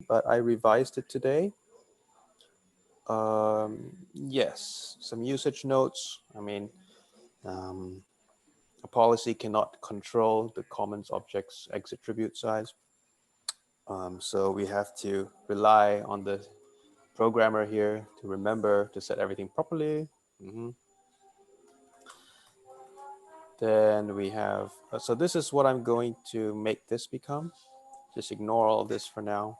but I revised it today. Yes, some usage notes. I mean, a policy cannot control the comments object's exit tribute size. So we have to rely on the programmer here to remember to set everything properly. Then we have, so this is what I'm going to make this become. Just ignore all this for now.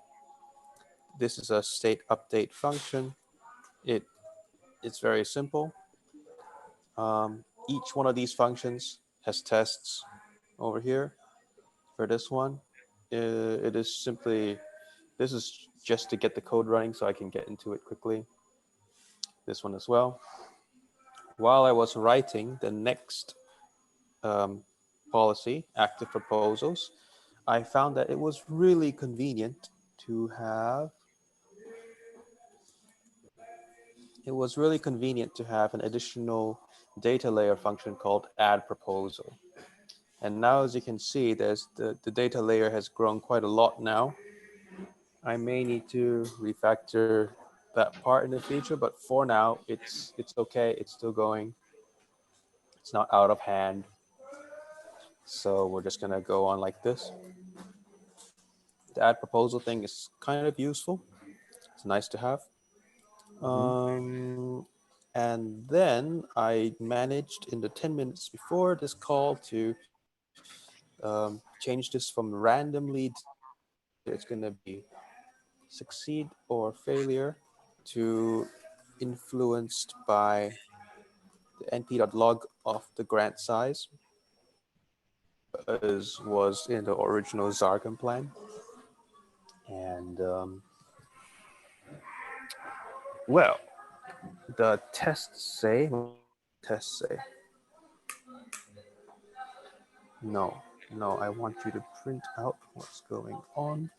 This is a state update function. It's very simple. Each one of these functions has tests over here. For this one, it is simply, this is just to get the code running so I can get into it quickly. This one as well. While I was writing the next policy, active proposals, I found that it was really convenient to have an additional data layer function called add proposal. And now, as you can see, there's the data layer has grown quite a lot now. I may need to refactor that part in the future, but for now, it's okay. It's still going. It's not out of hand. So we're just gonna go on like this. The add proposal thing is kind of useful. It's nice to have. And then I managed in the 10 minutes before this call to change this from randomly, it's going to be succeed or failure, to influenced by the np.log of the grant size, as was in the original Zargam plan. And well, the tests say, no, I want you to print out what's going on.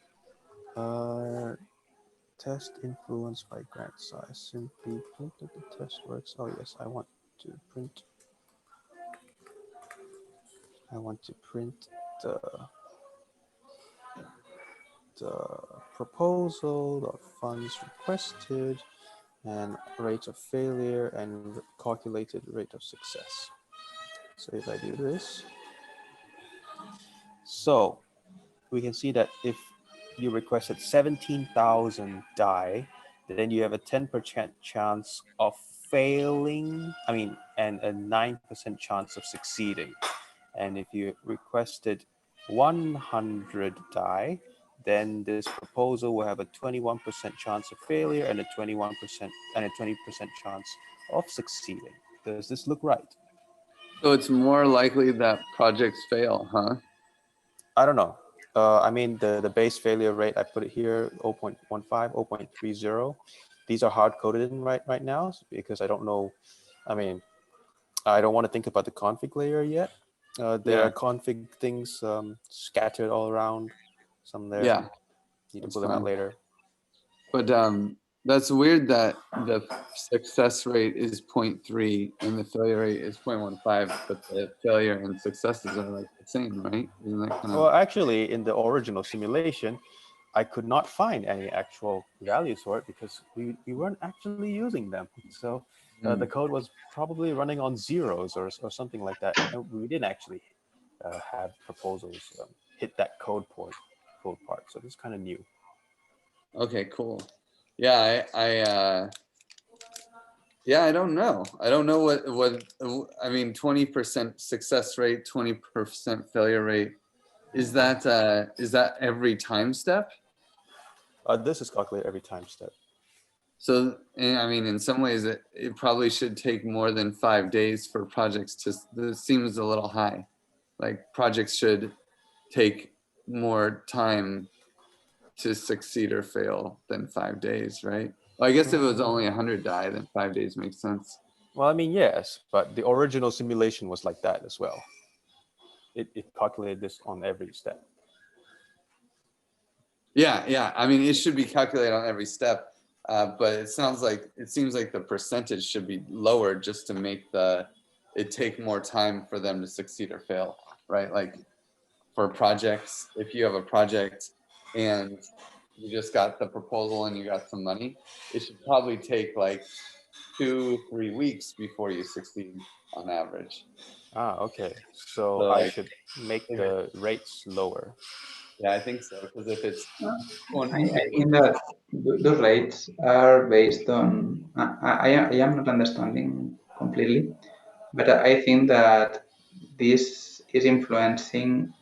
Test influenced by grant size. Simply print that the test works. Oh yes, I want to print the proposal, the funds requested, and rate of failure and calculated rate of success. So if I do this, so we can see that if you requested 17,000 die, then you have a 10% chance of failing, and a 9% chance of succeeding. And if you requested 100 die, then this proposal will have a 21% chance of failure and a 21% and a 20% chance of succeeding. Does this look right? So it's more likely that projects fail, huh? I don't know. The base failure rate, I put it here, 0.15, 0.30. These are hard coded in right now because I don't know. I don't want to think about the config layer yet. There are config things scattered all around. Some there. Yeah. Need to pull them out later. But that's weird that the success rate is 0.3 and the failure rate is 0.15, but the failure and successes are like the same, right? Isn't that kind of... Well, actually, in the original simulation, I could not find any actual values for it because we weren't actually using them. So the code was probably running on zeros or something like that. And we didn't actually have proposals hit that code part. So this is kind of new. Okay, cool. Yeah, I don't know. I don't know what 20% success rate, 20% failure rate. Is that every time step? This is calculated every time step. So, in some ways, it probably should take more than 5 days for projects to, this seems a little high. Like projects should take more time to succeed or fail than 5 days, right? Well, I guess if it was only 100 die, then 5 days makes sense. Well, yes, but the original simulation was like that as well. It calculated this on every step. Yeah. It should be calculated on every step, but it seems like the percentage should be lower just to make it take more time for them to succeed or fail, right? Like for projects, if you have a project and you just got the proposal and you got some money, it should probably take like 2-3 weeks before you succeed on average. Okay. So So I like, should make if it, the rates lower. yeah, I think so. Because if it's I think that those rates are based on. I am not understanding completely, but I think that this is influencing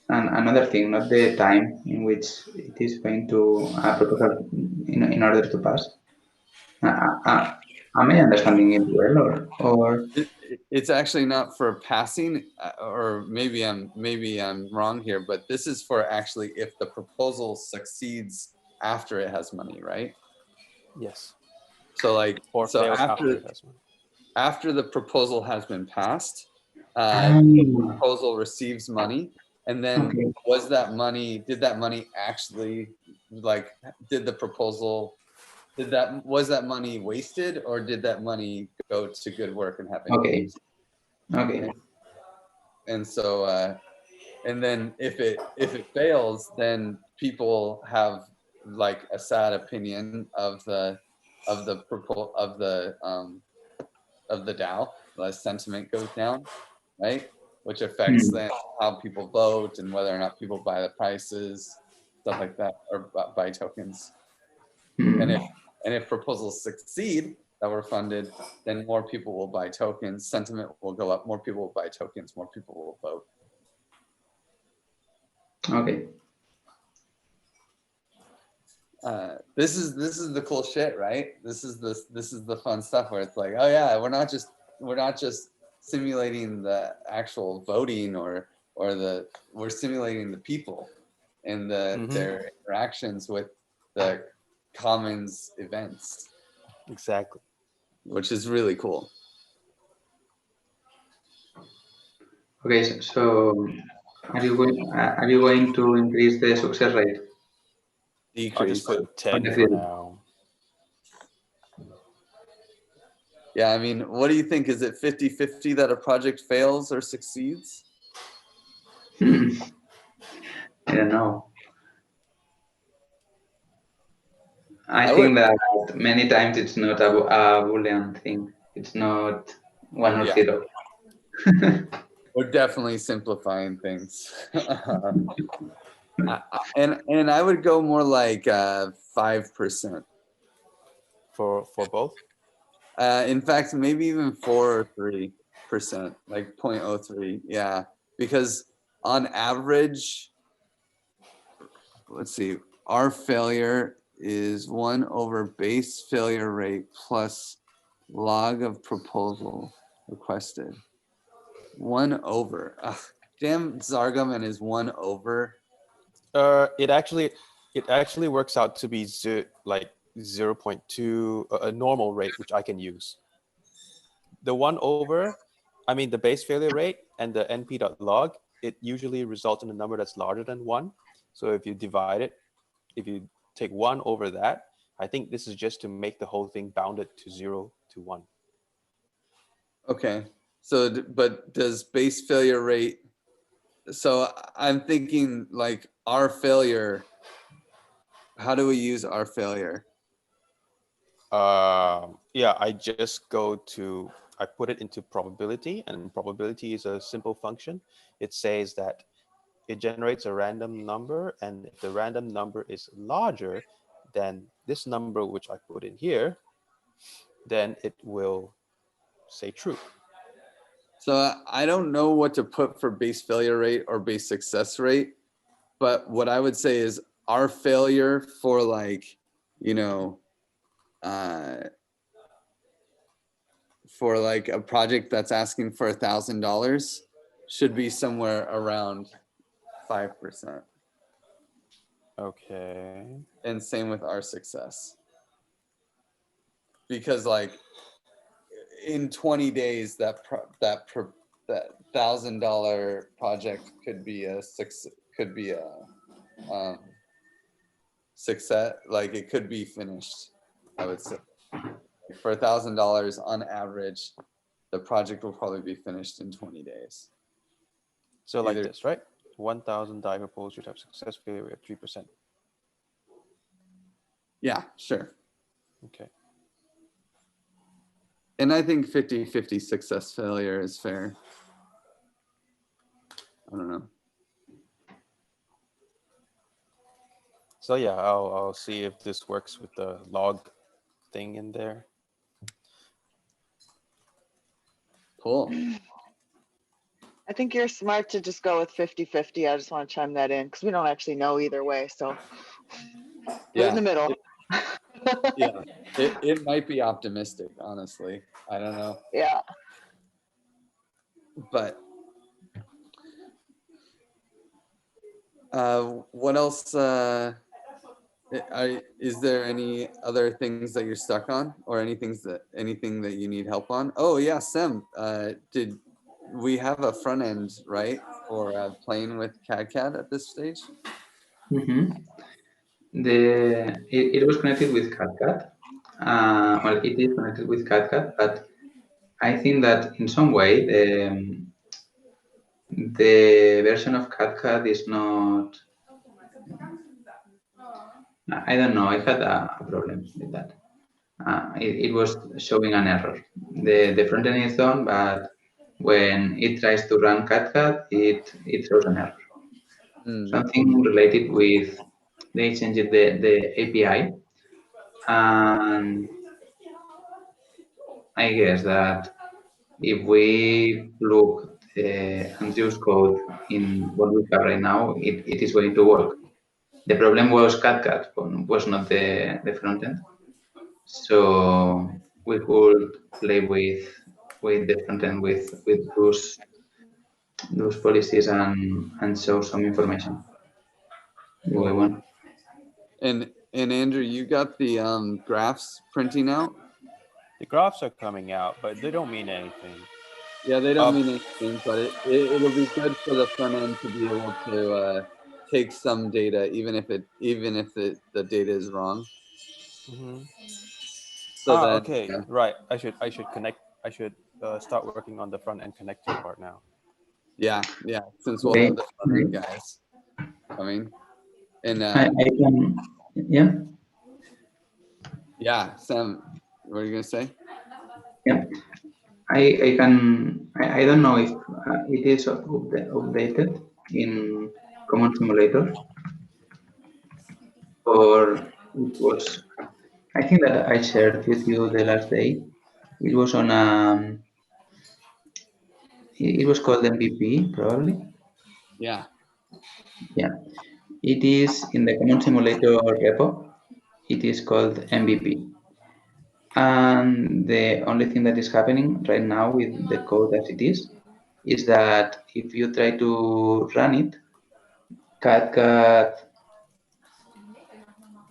another thing, not the time in which it is going to proposal in order to pass. Am I understanding it well, or it's actually not for passing, or maybe I'm wrong here, but this is for actually if the proposal succeeds after it has money, right? Yes. So like, Or so fails after it has money. after the proposal has been passed, the um, proposal receives money, and then okay, did that money actually, like, did the proposal, was that money wasted, or did that money go to good work and have okay, impact? okay, And so and then if it fails, then people have like a sad opinion of the of the DAO. The sentiment goes down, right? Which affects Hmm. then how people vote and whether or not people buy the prices, stuff like that, or buy tokens. And Hmm. if proposals succeed that were funded, then more people will buy tokens. Sentiment will go up. More people will buy tokens. More people will vote. Okay. This is the cool shit, right? This is the fun stuff where it's like, oh yeah, we're not just simulating the actual voting or we're simulating the people and their interactions with the commons events, Exactly. which is really cool. Okay, so are you going to increase the success rate I'll just Decrease. put on 10 the for field? now. Yeah, I mean, what do you think? Is it 50-50 that a project fails or succeeds? I don't know. I I would, think that many times it's not a Boolean thing. It's not one or yeah, zero. we're definitely simplifying things. And I would go more like 5%. For both? In fact, maybe even 4 or 3%, like 0.03. Yeah, because on average, let's see, our failure is 1 over base failure rate plus log of proposal requested. 1 over. Ugh, damn Zargum and his 1 over. It actually works out to be like 0.2, a normal rate, which I can use. The 1 over, I mean the base failure rate and the np.log, it usually results in a number that's larger than 1. So if you divide it, if you take 1 over that, I think this is just to make the whole thing bounded to 0 to 1. Okay. So, but does base failure rate, so I'm thinking like our failure, how do we use our failure? Yeah, I just I put it into probability, and probability is a simple function. It says that it generates a random number, and if the random number is larger than this number, which I put in here, then it will say true. So I don't know what to put for base failure rate or base success rate, but what I would say is our failure for like, you know, for like a project that's asking for $1,000 should be somewhere around 5%. Okay. And same with our success. Because like in 20 days, that $1,000 project could be a success, success, like it could be finished, I would say. For $1,000 on average, the project will probably be finished in 20 days. So like this, right? 1,000 die proposed should have success failure rate of 3%. Yeah, sure. Okay. And I think 50-50 success failure is fair. I don't know. So yeah, I'll see if this works with the log thing in there. Cool. I think you're smart to just go with 50-50. I just want to chime that in because we don't actually know either way. So we're in the middle. Yeah. It might be optimistic, honestly. I don't know. Yeah. But what else? Is there any other things that you're stuck on, or anything that you need help on? Oh yeah, Sem. Did we have a front end right for playing with cadCAD at this stage? Mm-hmm. It was connected with cadCAD. Well, it is connected with cadCAD, but I think that in some way the version of cadCAD is not. I don't know. I had a problem with that. It was showing an error. The front end is done, but when it tries to run cadCAD, it throws an error. Something related with they changed the API, and I guess that if we look Andrew's code in what we have right now, it is going to work. The problem was cadCAD, was not the front end. So we could play with the front end with those policies and show some information. The way one. And Andrew, you got the graphs printing out? The graphs are coming out, but they don't mean anything. Yeah, they don't mean anything, but it'll be good for the front end to be able to take some data, even if the data is wrong. Mm-hmm. So that okay, right. I should connect. I should start working on the front end connector part now. yeah, since we'll Okay. have the front end guys coming. And I can, yeah. yeah, Sam, what are you gonna say? Yeah, I can. I don't know if it is updated in Common Simulator or it was. I think that I shared with you the last day. It was on it was called MVP probably. Yeah. Yeah, it is in the Common Simulator repo. It is called MVP. And the only thing that is happening right now with the code as it is that if you try to run it, cadCAD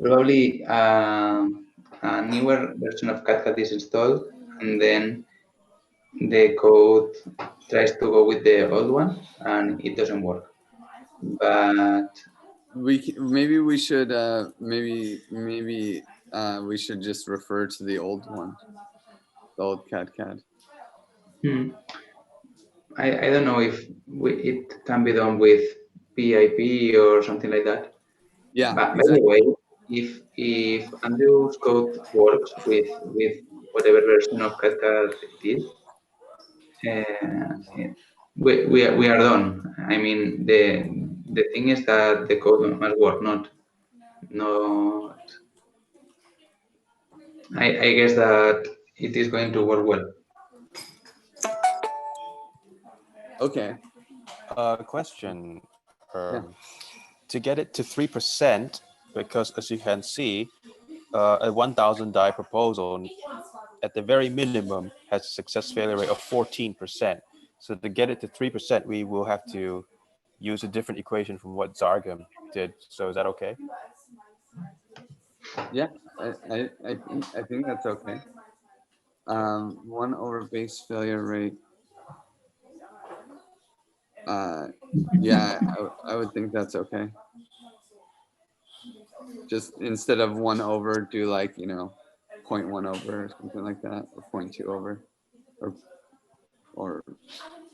probably a newer version of cadCAD is installed, and then the code tries to go with the old one, and it doesn't work. But Maybe we should we should just refer to the old one, the old cadCAD. I don't know if it can be done with PIP or something like that. Yeah, But by exactly. the way, if Andrew's code works with whatever version of cadCAD it is, we are done. I mean, the thing is that the code must work, not. I guess that it is going to work well. Okay. Question. Yeah. To get it to 3%, because as you can see, a 1,000 die proposal at the very minimum has a success failure rate of 14%. So to get it to 3%, we will have to use a different equation from what Zargam did. So is that okay? Yeah, I think that's okay. 1 over base failure rate. Yeah, I would think that's okay. Just instead of 1 over, do like 0.1 over or something like that, or 0.2 over, or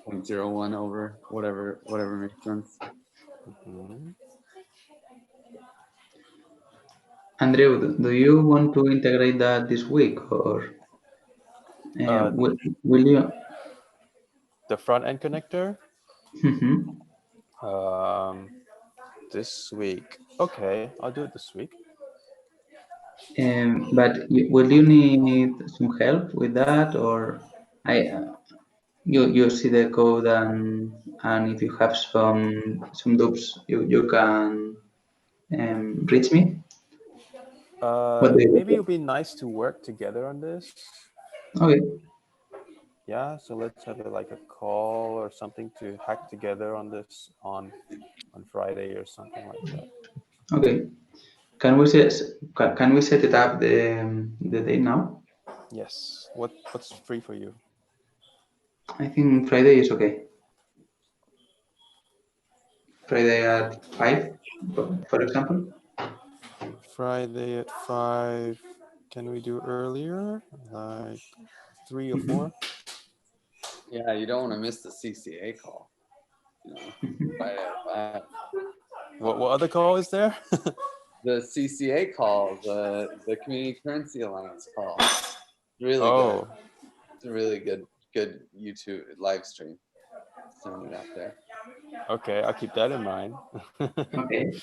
0.01 over, whatever makes sense. Mm-hmm. Andrew, do you want to integrate that this week, or Uh, will you? the front end connector. Mhm. This week. Okay, I'll do it this week. But will you need some help with that, or I you see the code, and if you have some doubts, you can reach me. What do you Maybe it prefer? would be nice to work together on this. Okay, Yeah, so let's have like a call or something to hack together on this on Friday or something like that. okay. Can we set it up the day now? Yes. What's free for you? I think Friday is okay. Friday at 5, for example. Friday at 5. Can we do earlier? Like 3 or Mhm. 4? Yeah, you don't want to miss the CCA call. You know, Friday at 5. What other call is there? The CCA call, the Community Currency Alliance call. Really good. Oh, It's a really good YouTube live stream. Send it out there. okay. I'll keep that in mind. Okay. Actually,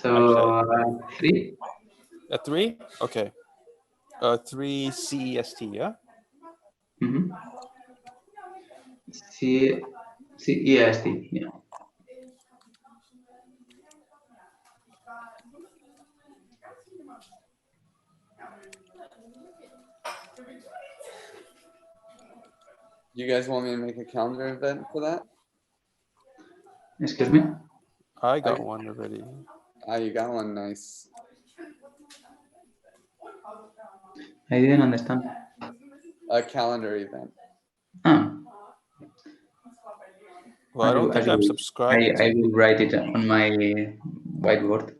So 3. at 3? Okay. 3 CEST, yeah? Mm-hmm. CEST. Yeah. You guys want me to make a calendar event for that? Excuse me. I I, got one already. you got one. Nice. I didn't understand. A calendar event. Ah, Well, I don't as think I'm you, subscribed I to. will write it on my whiteboard.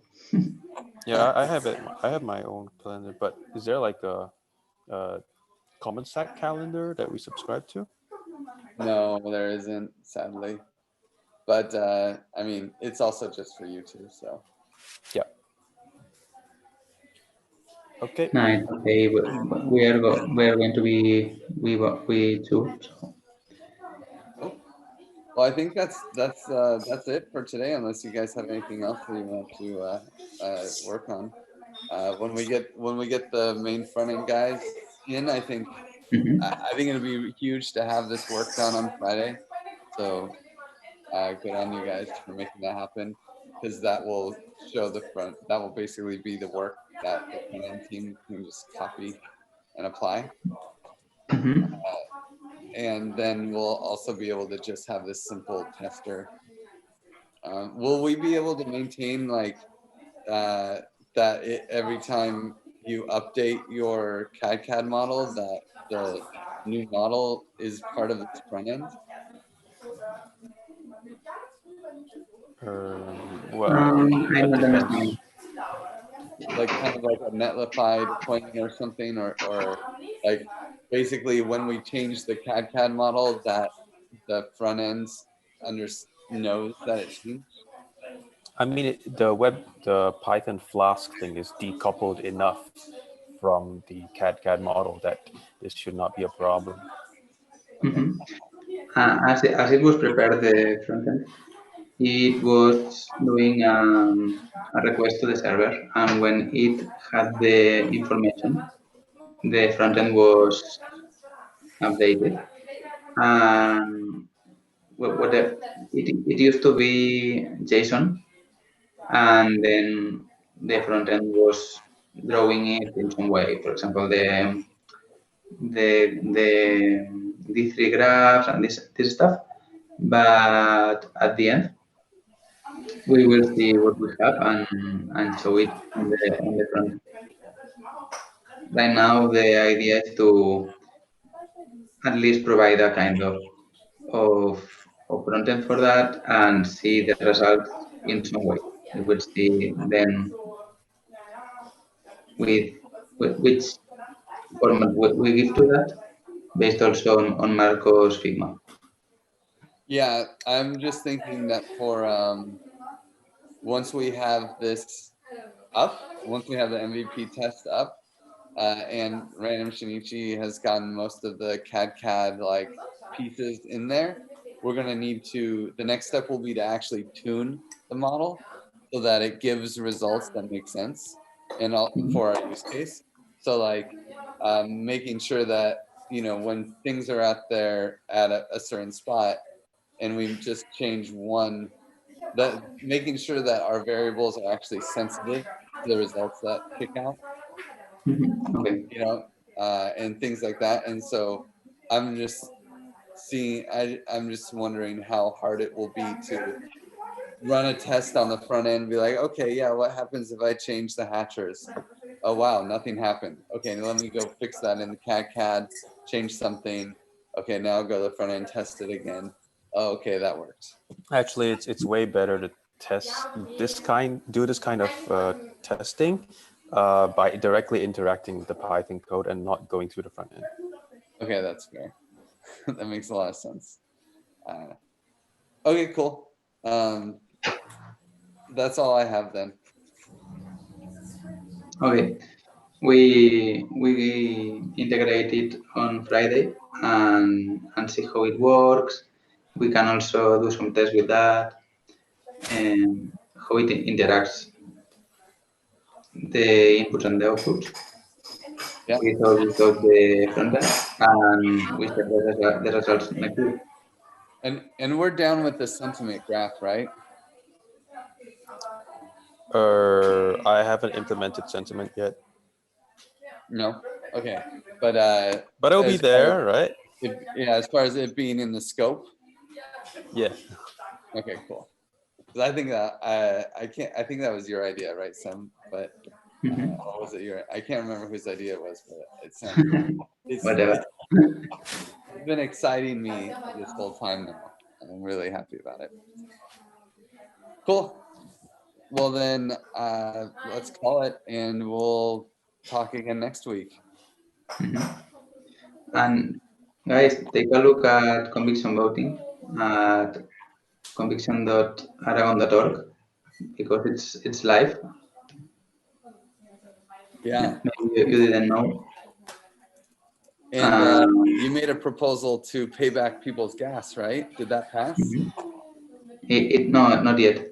Yeah, I have it. I have my own calendar, but is there like a common stack calendar that we subscribe to? No, there isn't, sadly. But I mean, it's also just for you two. So Yeah. Okay. Nice. Okay, we are going to be we too. So. cool. Well, I think that's it for today. Unless you guys have anything else that you want to work on. When we get the main front end guys in, Mhm. I think it'll be huge to have this work done on Friday. So good on you guys for making that happen, because that will show the front. That will basically be the work that the front end team can just copy and apply, Mhm. and then we'll also be able to just have this simple tester. Will we be able to maintain like every time you update your cadCAD model, that the new model is part of its front end? Well, I'm that not depends. understanding. Like kind of like a netlify deployment or something, or like basically when we change the cadCAD model, that the front end under knows that it changed. I mean, the Python Flask thing is decoupled enough from the CAD model that this should not be a problem. Okay. Mhm. As it was prepared, the front end, it was doing a request to the server, and when it had the information, the front end was updated. And it used to be JSON, and then the front end was drawing it in some way. For example, the D3 graphs and this stuff. But at the end, we will see what we have, and show it on the front. Right now, the idea is to at least provide a kind of, of front end for that and see the results in some way. We will see then with, which format we give to that, based also on Marco's Figma. Yeah, I'm just thinking that for once we have this up, once we have the MVP test up, and Random Shinichi has gotten most of the cadCAD like pieces in there, we're gonna need to, the next step will be to actually tune the model so that it gives results that make sense and for our use case. So like making sure that, you know, when things are out there at a certain spot and we just change one, that making sure that our variables are actually sensitive to the results that kick out, Okay. you know, and things like that. And so I'm just seeing, I'm just wondering how hard it will be to run a test on the front end and be like, okay, yeah, what happens if I change the hatchers? Oh, wow, nothing happened. Okay, let me go fix that in the cadCAD, change something. Okay, now I'll go to the front end, test it again. Oh, okay, that works. Actually, it's way better to do this kind of testing by directly interacting with the Python code and not going through the front end. Okay, that's fair. That makes a lot of sense. Okay, cool. That's all I have then. Okay. We integrate it on Friday and see how it works. We can also do some tests with that and how it interacts, the inputs and the outputs, Yeah. without the front end, and we set the results next week. And we're down with the sentiment graph, right? I haven't implemented sentiment yet. No. Okay. But it'll be there, right? Yeah, as far as it being in the scope. Yeah. Okay, cool. Because I think that I think that was your idea, right, Sam? But what was it your? I can't remember whose idea it was, but it sounds. Whatever. It's been exciting me this whole time now. I'm really happy about it. Cool. Well then, let's call it, and we'll talk again next week. And guys, take a look at conviction voting at conviction.aragon.org because it's live. Yeah. Maybe you didn't know. And you made a proposal to pay back people's gas, right? Did that pass? No, not yet.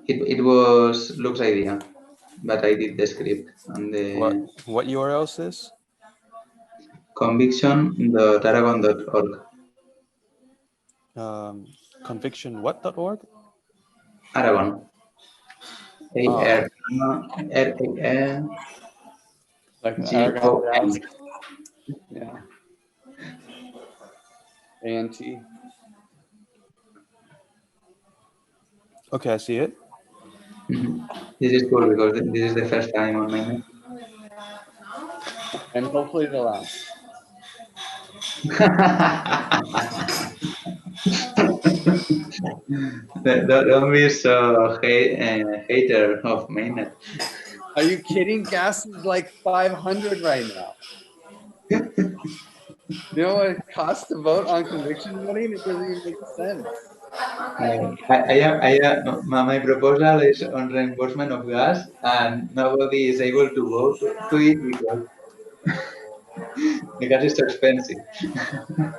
It was Luke's idea, but I did the script and the What URL is this? conviction.aragon.org. Conviction.what.org? Aragon. ARAGON. Like Aragon. Yeah. ANT. Okay, I see it. This is cool because this is the first time on my net. And hopefully the last. Don't be so hater of mainnet. Are you kidding? Gas is like 500 right now. You know what it costs to vote on conviction voting? It doesn't even make sense. My proposal is on reimbursement of gas, and nobody is able to vote to it because the gas is so expensive.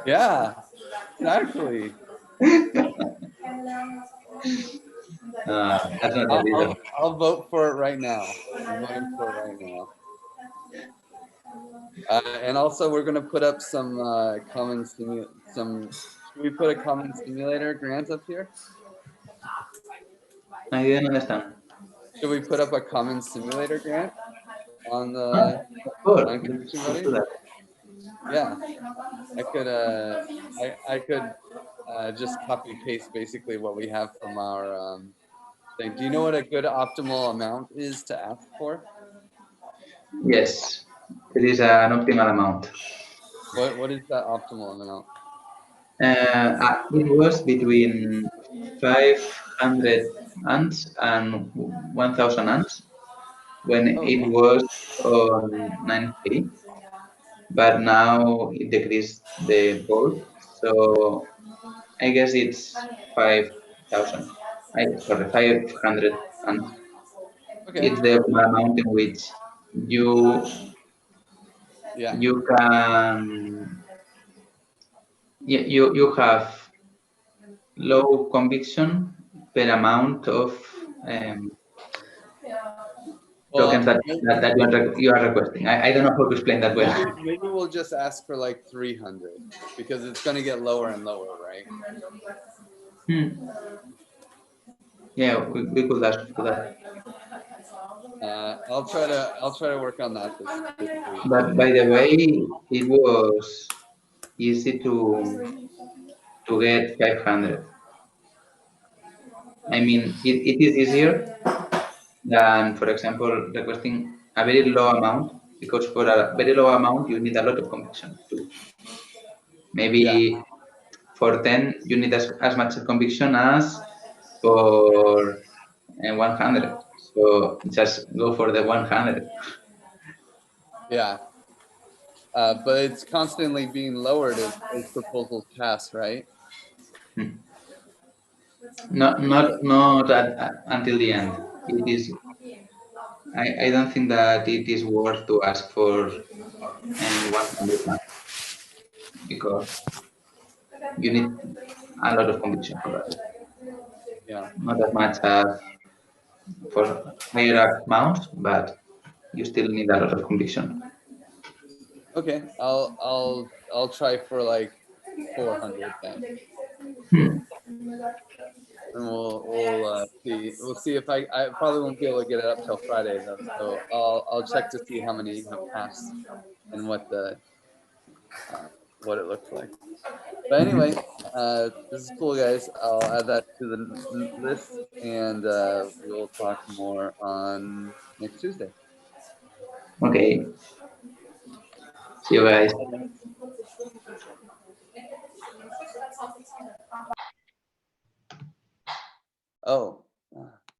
Yeah, exactly. That's not the reason. I'll vote for it right now. I'm voting for it right now. And also, we're going to put up some should we put a common simulator grant up here? I didn't understand. Should we put up a common simulator grant on the Of course. on conviction Let's do voting? that. Yeah, I could just copy paste basically what we have from our thing. Do you know what a good optimal amount is to ask for? Yes, it is an optimal amount. What is that optimal amount? It was between 500 ants and 1,000 ants when it was on 9K, but now it decreased the both. So I guess it's 5,000. Sorry, 500 ants. Okay. It's the amount in which you Yeah. you can you have low conviction per amount of tokens Well, that you are requesting. I don't know how to explain that well. maybe we'll just ask for like 300 because it's going to get lower and lower, right? Yeah, we could ask for that. I'll try to work on that this week. But by the way, it was easy to get 500. I mean, it is easier than, for example, requesting a very low amount, because for a very low amount, you need a lot of conviction too. Maybe Yeah. for 10, you need as much conviction as for 100. So just go for the 100. Yeah. But it's constantly being lowered as proposals pass, right? Not until the end. It is. I don't think that it is worth to ask for 100 because you need a lot of conviction for that. Yeah. Not as much as for higher amounts, but you still need a lot of conviction. Okay. I'll try for like 400 then. And we'll see. We'll see if I probably won't be able to get it up till Friday though. So I'll check to see how many have passed and what it looks like. But anyway, this is cool, guys. I'll add that to the list, and we'll talk more on next Tuesday. Okay. See you guys. Oh.